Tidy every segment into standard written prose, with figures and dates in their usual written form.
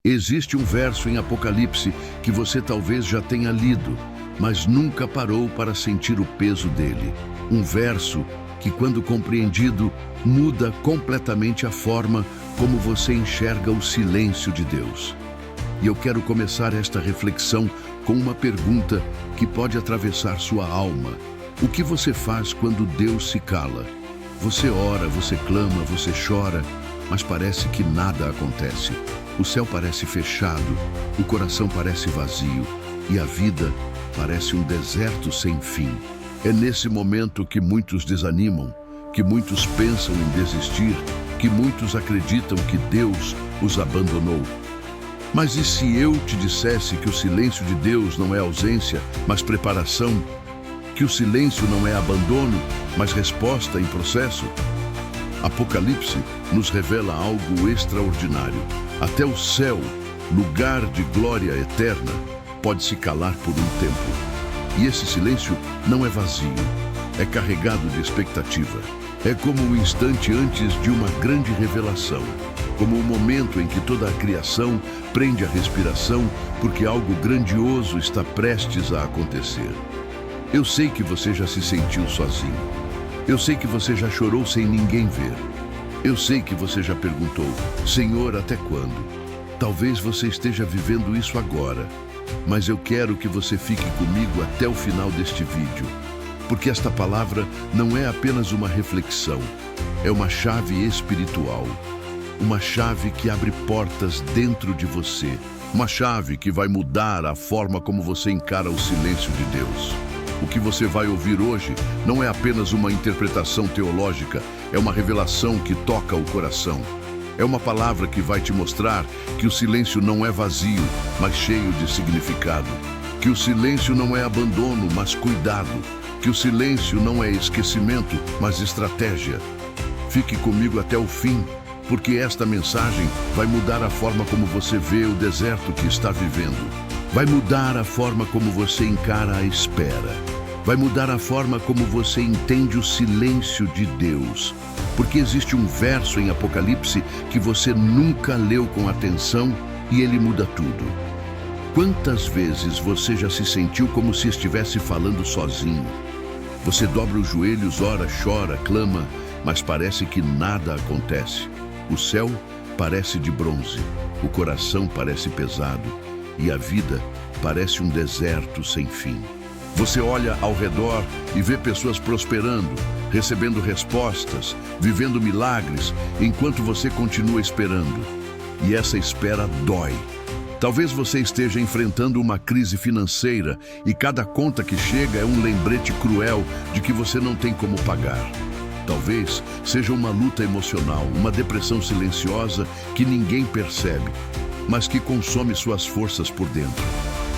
Existe um verso em Apocalipse que você talvez já tenha lido, mas nunca parou para sentir o peso dele. Um verso que, quando compreendido, muda completamente a forma como você enxerga o silêncio de Deus. E eu quero começar esta reflexão com uma pergunta que pode atravessar sua alma. O que você faz quando Deus se cala? Você ora, você clama, você chora, mas parece que nada acontece. O céu parece fechado, o coração parece vazio e a vida parece um deserto sem fim. É nesse momento que muitos desanimam, que muitos pensam em desistir, que muitos acreditam que Deus os abandonou. Mas e se eu te dissesse que o silêncio de Deus não é ausência, mas preparação? Que o silêncio não é abandono, mas resposta em processo? Apocalipse nos revela algo extraordinário. Até o céu, lugar de glória eterna, pode se calar por um tempo. E esse silêncio não é vazio, é carregado de expectativa. É como o instante antes de uma grande revelação, como o momento em que toda a criação prende a respiração porque algo grandioso está prestes a acontecer. Eu sei que você já se sentiu sozinho. Eu sei que você já chorou sem ninguém ver. Eu sei que você já perguntou, Senhor, até quando? Talvez você esteja vivendo isso agora, mas eu quero que você fique comigo até o final deste vídeo, porque esta palavra não é apenas uma reflexão, é uma chave espiritual, uma chave que abre portas dentro de você, uma chave que vai mudar a forma como você encara o silêncio de Deus. O que você vai ouvir hoje não é apenas uma interpretação teológica, é uma revelação que toca o coração. É uma palavra que vai te mostrar que o silêncio não é vazio, mas cheio de significado. Que o silêncio não é abandono, mas cuidado. Que o silêncio não é esquecimento, mas estratégia. Fique comigo até o fim, porque esta mensagem vai mudar a forma como você vê o deserto que está vivendo. Vai mudar a forma como você encara a espera. Vai mudar a forma como você entende o silêncio de Deus. Porque existe um verso em Apocalipse que você nunca leu com atenção e ele muda tudo. Quantas vezes você já se sentiu como se estivesse falando sozinho? Você dobra os joelhos, ora, chora, clama, mas parece que nada acontece. O céu parece de bronze, o coração parece pesado e a vida parece um deserto sem fim. Você olha ao redor e vê pessoas prosperando, recebendo respostas, vivendo milagres, enquanto você continua esperando. E essa espera dói. Talvez você esteja enfrentando uma crise financeira e cada conta que chega é um lembrete cruel de que você não tem como pagar. Talvez seja uma luta emocional, uma depressão silenciosa que ninguém percebe, mas que consome suas forças por dentro.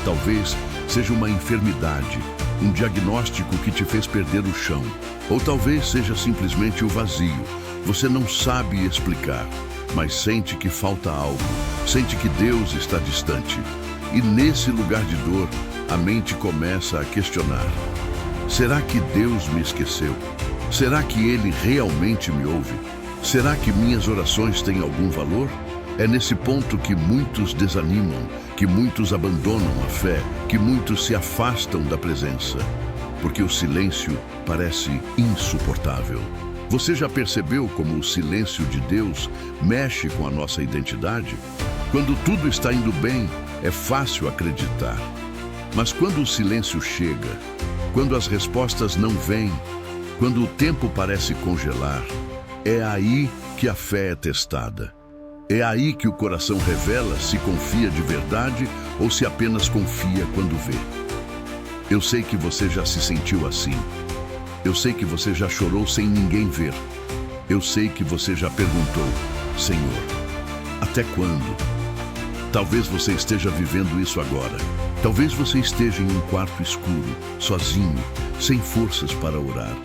Talvez seja uma enfermidade, um diagnóstico que te fez perder o chão. Ou talvez seja simplesmente o vazio. Você não sabe explicar, mas sente que falta algo. Sente que Deus está distante. E nesse lugar de dor, a mente começa a questionar. Será que Deus me esqueceu? Será que Ele realmente me ouve? Será que minhas orações têm algum valor? É nesse ponto que muitos desanimam, que muitos abandonam a fé, que muitos se afastam da presença, porque o silêncio parece insuportável. Você já percebeu como o silêncio de Deus mexe com a nossa identidade? Quando tudo está indo bem, é fácil acreditar. Mas quando o silêncio chega, quando as respostas não vêm, quando o tempo parece congelar, é aí que a fé é testada. É aí que o coração revela se confia de verdade ou se apenas confia quando vê. Eu sei que você já se sentiu assim. Eu sei que você já chorou sem ninguém ver. Eu sei que você já perguntou, Senhor, até quando? Talvez você esteja vivendo isso agora. Talvez você esteja em um quarto escuro, sozinho, sem forças para orar.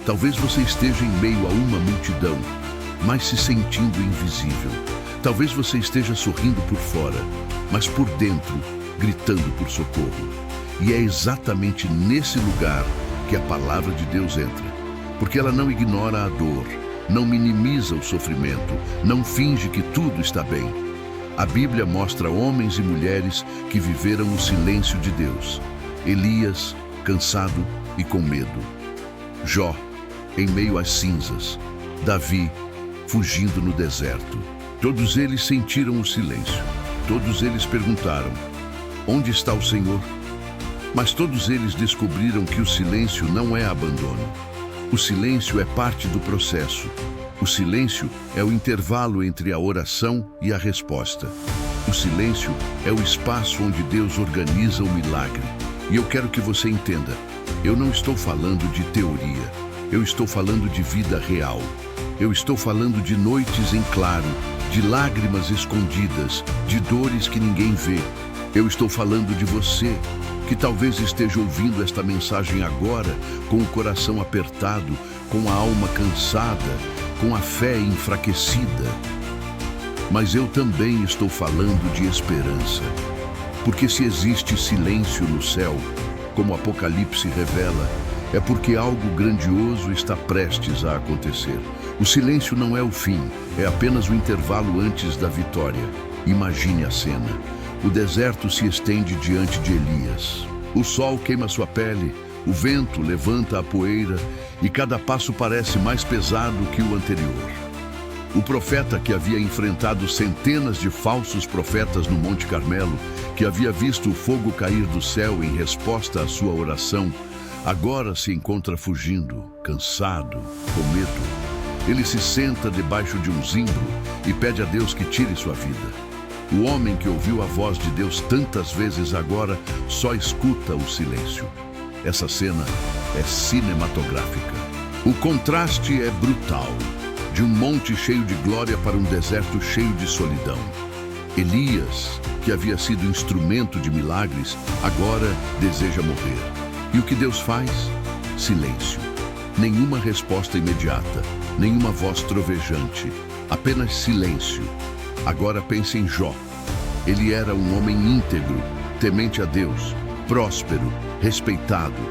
Talvez você esteja em meio a uma multidão, mas se sentindo invisível. Talvez você esteja sorrindo por fora, mas por dentro, gritando por socorro. E é exatamente nesse lugar que a palavra de Deus entra, porque ela não ignora a dor, não minimiza o sofrimento, não finge que tudo está bem. A Bíblia mostra homens e mulheres que viveram o silêncio de Deus. Elias, cansado e com medo. Jó, em meio às cinzas. Davi, fugindo no deserto. Todos eles sentiram o silêncio. Todos eles perguntaram: onde está o Senhor? Mas todos eles descobriram que o silêncio não é abandono. O silêncio é parte do processo. O silêncio é o intervalo entre a oração e a resposta. O silêncio é o espaço onde Deus organiza o milagre. E eu quero que você entenda, eu não estou falando de teoria. Eu estou falando de vida real. Eu estou falando de noites em claro, de lágrimas escondidas, de dores que ninguém vê. Eu estou falando de você, que talvez esteja ouvindo esta mensagem agora com o coração apertado, com a alma cansada, com a fé enfraquecida. Mas eu também estou falando de esperança. Porque se existe silêncio no céu, como o Apocalipse revela, é porque algo grandioso está prestes a acontecer. O silêncio não é o fim, é apenas o intervalo antes da vitória. Imagine a cena. O deserto se estende diante de Elias. O sol queima sua pele, o vento levanta a poeira e cada passo parece mais pesado que o anterior. O profeta que havia enfrentado centenas de falsos profetas no Monte Carmelo, que havia visto o fogo cair do céu em resposta à sua oração, agora se encontra fugindo, cansado, com medo. Ele se senta debaixo de um zimbro e pede a Deus que tire sua vida. O homem que ouviu a voz de Deus tantas vezes agora só escuta o silêncio. Essa cena é cinematográfica. O contraste é brutal. De um monte cheio de glória para um deserto cheio de solidão. Elias, que havia sido instrumento de milagres, agora deseja morrer. E o que Deus faz? Silêncio. Nenhuma resposta imediata, nenhuma voz trovejante, apenas silêncio. Agora pense em Jó. Ele era um homem íntegro, temente a Deus, próspero, respeitado,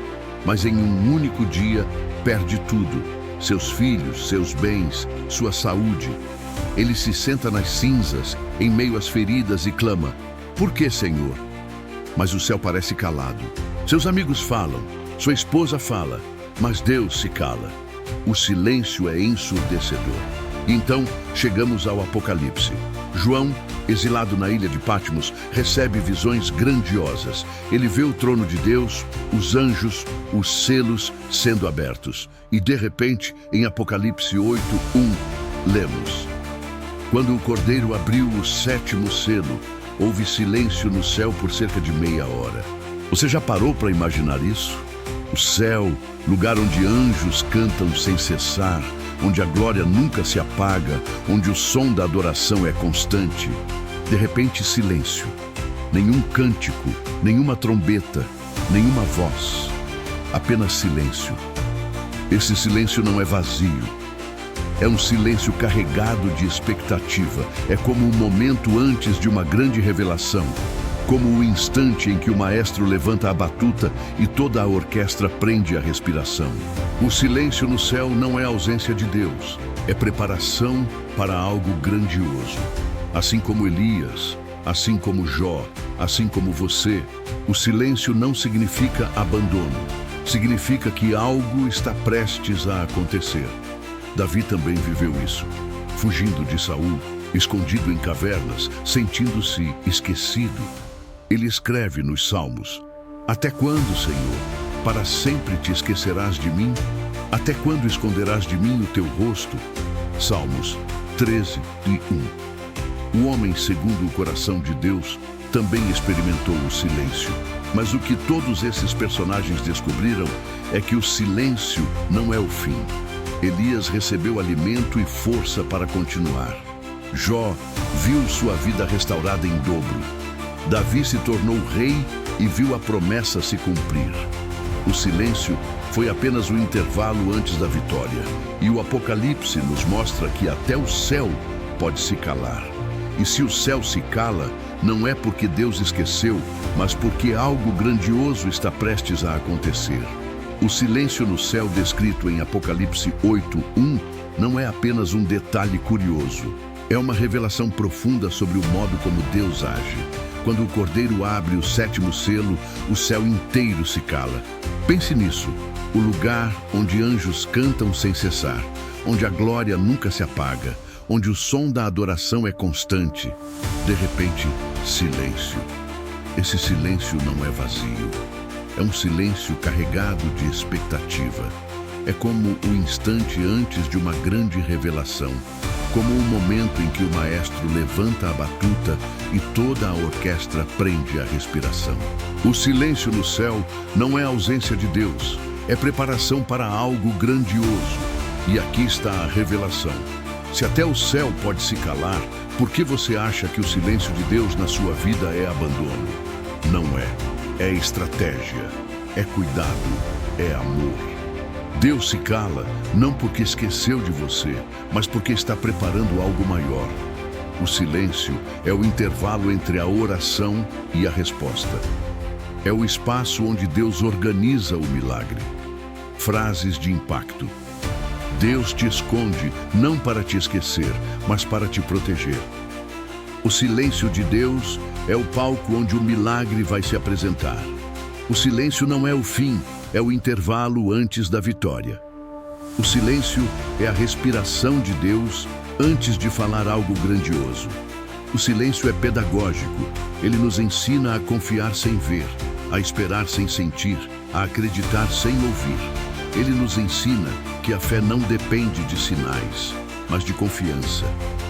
mas em um único dia perde tudo: seus filhos, seus bens, sua saúde. Ele se senta nas cinzas, em meio às feridas e clama: por que, Senhor? Mas o céu parece calado. Seus amigos falam, sua esposa fala, mas Deus se cala. O silêncio é ensurdecedor. Então, chegamos ao Apocalipse. João, exilado na ilha de Patmos, recebe visões grandiosas. Ele vê o trono de Deus, os anjos, os selos sendo abertos. E de repente, em Apocalipse 8:1, lemos: quando o Cordeiro abriu o 7º selo, houve silêncio no céu por cerca de meia hora. Você já parou para imaginar isso? O céu, lugar onde anjos cantam sem cessar, onde a glória nunca se apaga, onde o som da adoração é constante. De repente, silêncio. Nenhum cântico, nenhuma trombeta, nenhuma voz. Apenas silêncio. Esse silêncio não é vazio. É um silêncio carregado de expectativa. É como um momento antes de uma grande revelação. Como o instante em que o maestro levanta a batuta e toda a orquestra prende a respiração. O silêncio no céu não é ausência de Deus, é preparação para algo grandioso. Assim como Elias, assim como Jó, assim como você, o silêncio não significa abandono. Significa que algo está prestes a acontecer. Davi também viveu isso, fugindo de Saul, escondido em cavernas, sentindo-se esquecido. Ele escreve nos Salmos: até quando, Senhor, para sempre te esquecerás de mim? Até quando esconderás de mim o teu rosto? Salmos 13:1. O homem segundo o coração de Deus também experimentou o silêncio. Mas o que todos esses personagens descobriram é que o silêncio não é o fim. Elias recebeu alimento e força para continuar. Jó viu sua vida restaurada em dobro. Davi se tornou rei e viu a promessa se cumprir. O silêncio foi apenas o intervalo antes da vitória. E o Apocalipse nos mostra que até o céu pode se calar. E se o céu se cala, não é porque Deus esqueceu, mas porque algo grandioso está prestes a acontecer. O silêncio no céu descrito em Apocalipse 8:1 não é apenas um detalhe curioso. É uma revelação profunda sobre o modo como Deus age. Quando o Cordeiro abre o 7º selo, o céu inteiro se cala. Pense nisso, o lugar onde anjos cantam sem cessar, onde a glória nunca se apaga, onde o som da adoração é constante. De repente, silêncio. Esse silêncio não é vazio. É um silêncio carregado de expectativa. É como o instante antes de uma grande revelação, como o momento em que o maestro levanta a batuta e toda a orquestra prende a respiração. O silêncio no céu não é ausência de Deus, é preparação para algo grandioso. E aqui está a revelação. Se até o céu pode se calar, por que você acha que o silêncio de Deus na sua vida é abandono? Não é. É estratégia, é cuidado, é amor. Deus se cala não porque esqueceu de você, mas porque está preparando algo maior. O silêncio é o intervalo entre a oração e a resposta. É o espaço onde Deus organiza o milagre. Frases de impacto. Deus te esconde não para te esquecer, mas para te proteger. O silêncio de Deus é o palco onde o milagre vai se apresentar. O silêncio não é o fim, é o intervalo antes da vitória. O silêncio é a respiração de Deus antes de falar algo grandioso. O silêncio é pedagógico. Ele nos ensina a confiar sem ver, a esperar sem sentir, a acreditar sem ouvir. Ele nos ensina que a fé não depende de sinais, mas de confiança.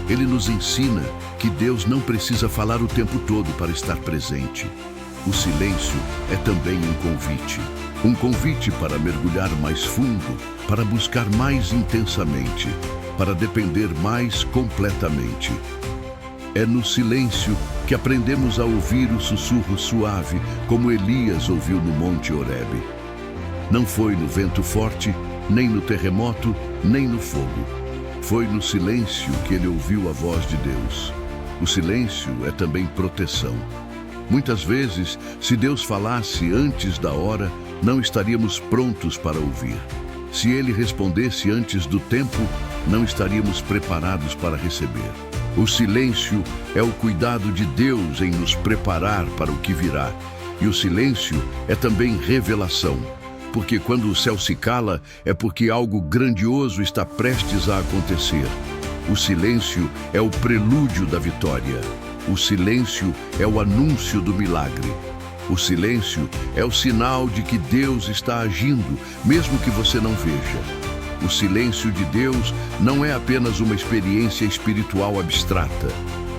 Ele nos ensina que Deus não precisa falar o tempo todo para estar presente. O silêncio é também um convite para mergulhar mais fundo, para buscar mais intensamente, para depender mais completamente. É no silêncio que aprendemos a ouvir o sussurro suave, como Elias ouviu no Monte Horebe. Não foi no vento forte, nem no terremoto, nem no fogo. Foi no silêncio que ele ouviu a voz de Deus. O silêncio é também proteção. Muitas vezes, se Deus falasse antes da hora, não estaríamos prontos para ouvir. Se Ele respondesse antes do tempo, não estaríamos preparados para receber. O silêncio é o cuidado de Deus em nos preparar para o que virá. E o silêncio é também revelação. Porque quando o céu se cala, é porque algo grandioso está prestes a acontecer. O silêncio é o prelúdio da vitória. O silêncio é o anúncio do milagre. O silêncio é o sinal de que Deus está agindo, mesmo que você não veja. O silêncio de Deus não é apenas uma experiência espiritual abstrata.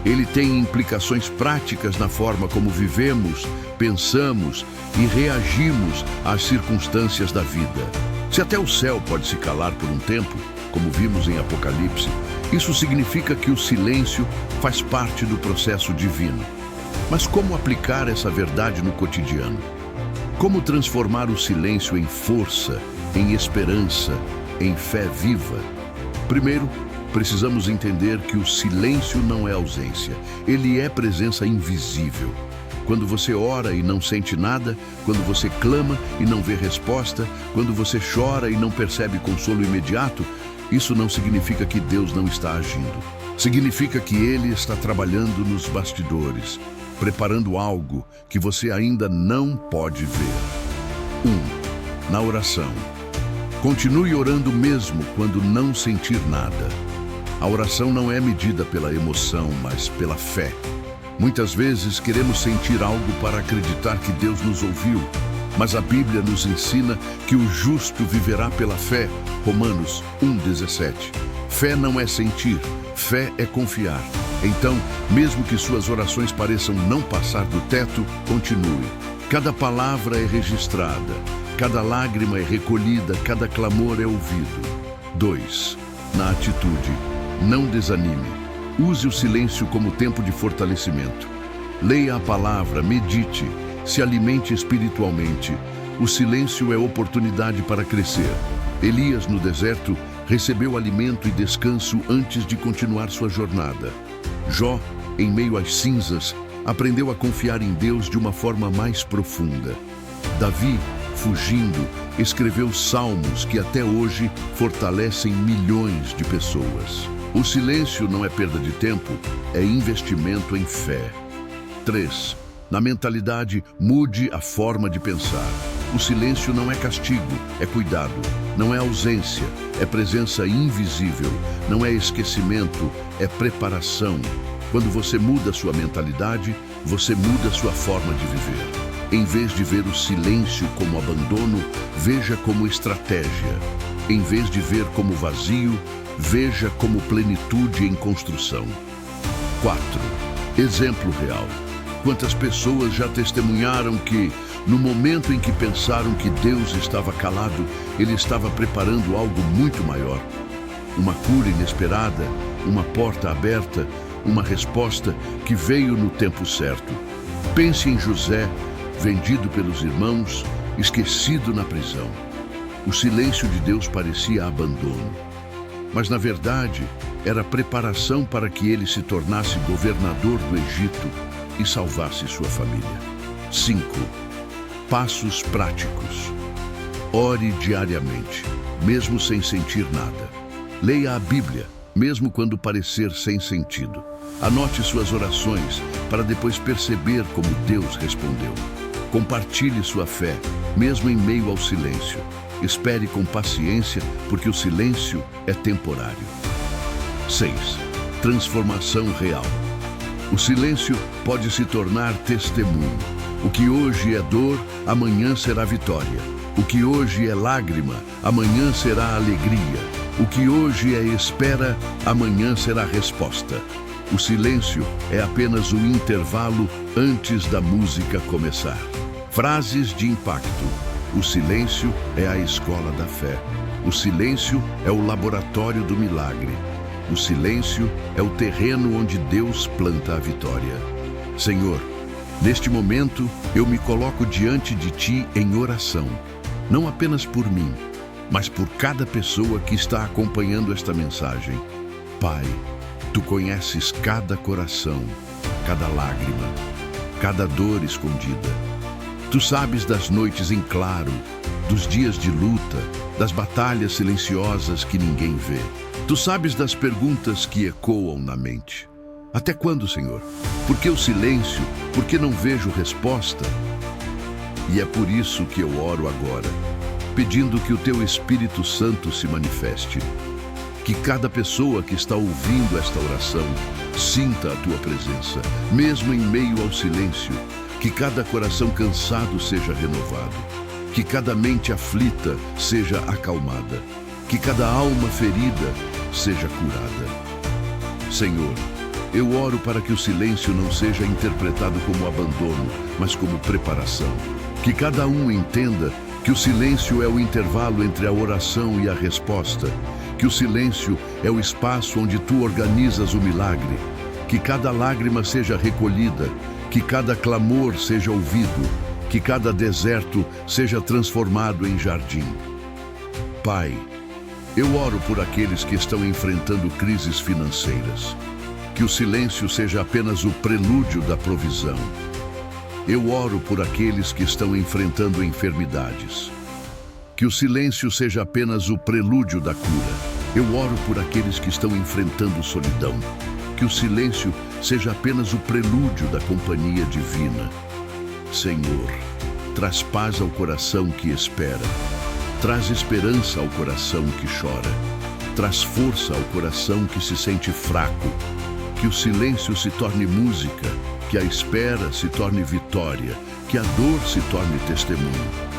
Ele tem implicações práticas na forma como vivemos, pensamos e reagimos às circunstâncias da vida. Se até o céu pode se calar por um tempo, como vimos em Apocalipse, isso significa que o silêncio faz parte do processo divino. Mas como aplicar essa verdade no cotidiano? Como transformar o silêncio em força, em esperança, em fé viva? Primeiro, precisamos entender que o silêncio não é ausência, ele é presença invisível. Quando você ora e não sente nada, quando você clama e não vê resposta, quando você chora e não percebe consolo imediato, isso não significa que Deus não está agindo. Significa que Ele está trabalhando nos bastidores, preparando algo que você ainda não pode ver. 1. Na oração. Continue orando mesmo quando não sentir nada. A oração não é medida pela emoção, mas pela fé. Muitas vezes queremos sentir algo para acreditar que Deus nos ouviu, mas a Bíblia nos ensina que o justo viverá pela fé. Romanos 1,17. Fé não é sentir, fé é confiar. Então, mesmo que suas orações pareçam não passar do teto, continue. Cada palavra é registrada, cada lágrima é recolhida, cada clamor é ouvido. 2. Na atitude. Não desanime. Use o silêncio como tempo de fortalecimento. Leia a palavra, medite, se alimente espiritualmente. O silêncio é oportunidade para crescer. Elias, no deserto, recebeu alimento e descanso antes de continuar sua jornada. Jó, em meio às cinzas, aprendeu a confiar em Deus de uma forma mais profunda. Davi, fugindo, escreveu salmos que até hoje fortalecem milhões de pessoas. O silêncio não é perda de tempo, é investimento em fé. 3. Na mentalidade, mude a forma de pensar. O silêncio não é castigo, é cuidado. Não é ausência, é presença invisível. Não é esquecimento, é preparação. Quando você muda sua mentalidade, você muda sua forma de viver. Em vez de ver o silêncio como abandono, veja como estratégia. Em vez de ver como vazio, veja como plenitude em construção. 4. Exemplo real. Quantas pessoas já testemunharam que, no momento em que pensaram que Deus estava calado, Ele estava preparando algo muito maior. Uma cura inesperada, uma porta aberta, uma resposta que veio no tempo certo. Pense em José, vendido pelos irmãos, esquecido na prisão. O silêncio de Deus parecia abandono, mas na verdade era preparação para que ele se tornasse governador do Egito e salvasse sua família. 5. Passos práticos. Ore diariamente, mesmo sem sentir nada. Leia a Bíblia, mesmo quando parecer sem sentido. Anote suas orações para depois perceber como Deus respondeu. Compartilhe sua fé, mesmo em meio ao silêncio. Espere com paciência, porque o silêncio é temporário. 6. Transformação real. O silêncio pode se tornar testemunho. O que hoje é dor, amanhã será vitória. O que hoje é lágrima, amanhã será alegria. O que hoje é espera, amanhã será resposta. O silêncio é apenas o intervalo antes da música começar. Frases de impacto. O silêncio é a escola da fé. O silêncio é o laboratório do milagre. O silêncio é o terreno onde Deus planta a vitória. Senhor, neste momento eu me coloco diante de Ti em oração, não apenas por mim, mas por cada pessoa que está acompanhando esta mensagem. Pai, Tu conheces cada coração, cada lágrima, cada dor escondida. Tu sabes das noites em claro, dos dias de luta, das batalhas silenciosas que ninguém vê. Tu sabes das perguntas que ecoam na mente. Até quando, Senhor? Por que o silêncio? Por que não vejo resposta? E é por isso que eu oro agora, pedindo que o Teu Espírito Santo se manifeste. Que cada pessoa que está ouvindo esta oração sinta a Tua presença, mesmo em meio ao silêncio. Que cada coração cansado seja renovado. Que cada mente aflita seja acalmada. Que cada alma ferida seja curada. Senhor, eu oro para que o silêncio não seja interpretado como abandono, mas como preparação. Que cada um entenda que o silêncio é o intervalo entre a oração e a resposta. Que o silêncio é o espaço onde Tu organizas o milagre. Que cada lágrima seja recolhida. Que cada clamor seja ouvido, que cada deserto seja transformado em jardim. Pai, eu oro por aqueles que estão enfrentando crises financeiras. Que o silêncio seja apenas o prelúdio da provisão. Eu oro por aqueles que estão enfrentando enfermidades. Que o silêncio seja apenas o prelúdio da cura. Eu oro por aqueles que estão enfrentando solidão. Que o silêncio seja apenas o prelúdio da companhia divina. Senhor, traz paz ao coração que espera. Traz esperança ao coração que chora. Traz força ao coração que se sente fraco. Que o silêncio se torne música. Que a espera se torne vitória. Que a dor se torne testemunho.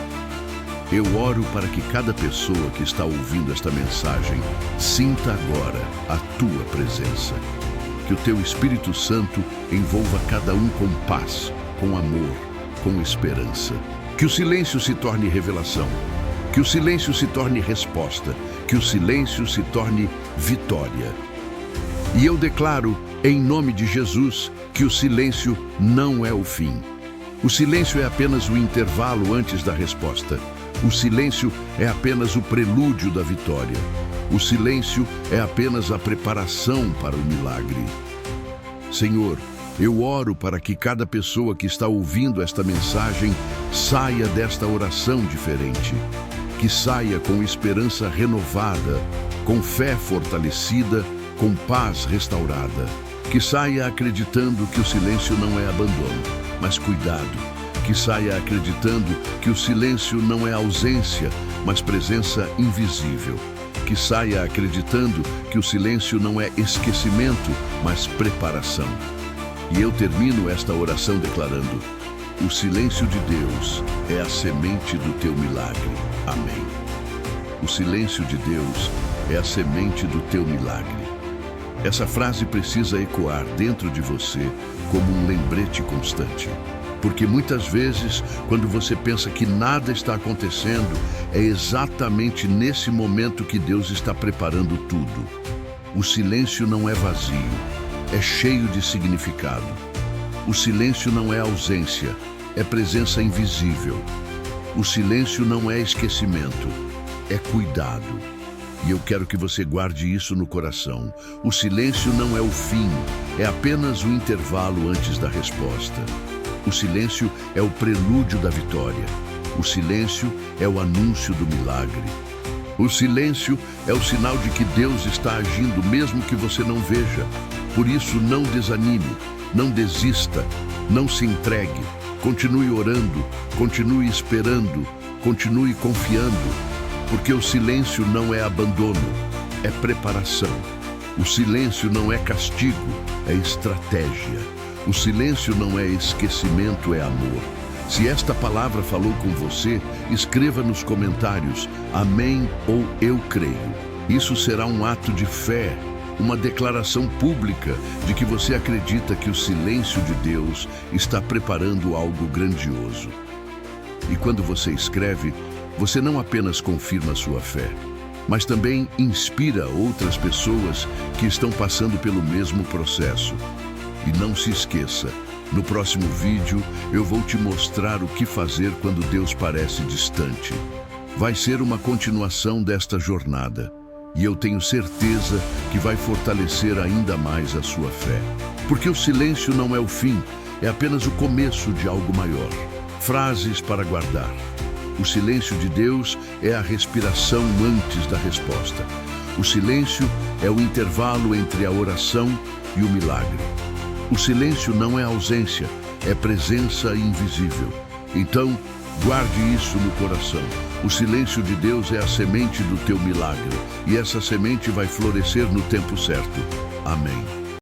Eu oro para que cada pessoa que está ouvindo esta mensagem sinta agora a Tua presença. Que o Teu Espírito Santo envolva cada um com paz, com amor, com esperança. Que o silêncio se torne revelação. Que o silêncio se torne resposta. Que o silêncio se torne vitória. E eu declaro, em nome de Jesus, que o silêncio não é o fim. O silêncio é apenas o intervalo antes da resposta. O silêncio é apenas o prelúdio da vitória. O silêncio é apenas a preparação para o milagre. Senhor, eu oro para que cada pessoa que está ouvindo esta mensagem saia desta oração diferente. Que saia com esperança renovada, com fé fortalecida, com paz restaurada. Que saia acreditando que o silêncio não é abandono, mas cuidado. Que saia acreditando que o silêncio não é ausência, mas presença invisível. Que saia acreditando que o silêncio não é esquecimento, mas preparação. E eu termino esta oração declarando: o silêncio de Deus é a semente do teu milagre. Amém. O silêncio de Deus é a semente do teu milagre. Essa frase precisa ecoar dentro de você como um lembrete constante. Porque muitas vezes, quando você pensa que nada está acontecendo, é exatamente nesse momento que Deus está preparando tudo. O silêncio não é vazio, é cheio de significado. O silêncio não é ausência, é presença invisível. O silêncio não é esquecimento, é cuidado. E eu quero que você guarde isso no coração. O silêncio não é o fim, é apenas o intervalo antes da resposta. O silêncio é o prelúdio da vitória. O silêncio é o anúncio do milagre. O silêncio é o sinal de que Deus está agindo, mesmo que você não veja. Por isso, não desanime, não desista, não se entregue. Continue orando, continue esperando, continue confiando. Porque o silêncio não é abandono, é preparação. O silêncio não é castigo, é estratégia. O silêncio não é esquecimento, é amor. Se esta palavra falou com você, escreva nos comentários amém ou eu creio. Isso será um ato de fé, uma declaração pública de que você acredita que o silêncio de Deus está preparando algo grandioso. E quando você escreve, você não apenas confirma sua fé, mas também inspira outras pessoas que estão passando pelo mesmo processo. E não se esqueça, no próximo vídeo eu vou te mostrar o que fazer quando Deus parece distante. Vai ser uma continuação desta jornada, e eu tenho certeza que vai fortalecer ainda mais a sua fé. Porque o silêncio não é o fim, é apenas o começo de algo maior. Frases para guardar. O silêncio de Deus é a respiração antes da resposta. O silêncio é o intervalo entre a oração e o milagre. O silêncio não é ausência, é presença invisível. Então, guarde isso no coração. O silêncio de Deus é a semente do teu milagre, e essa semente vai florescer no tempo certo. Amém.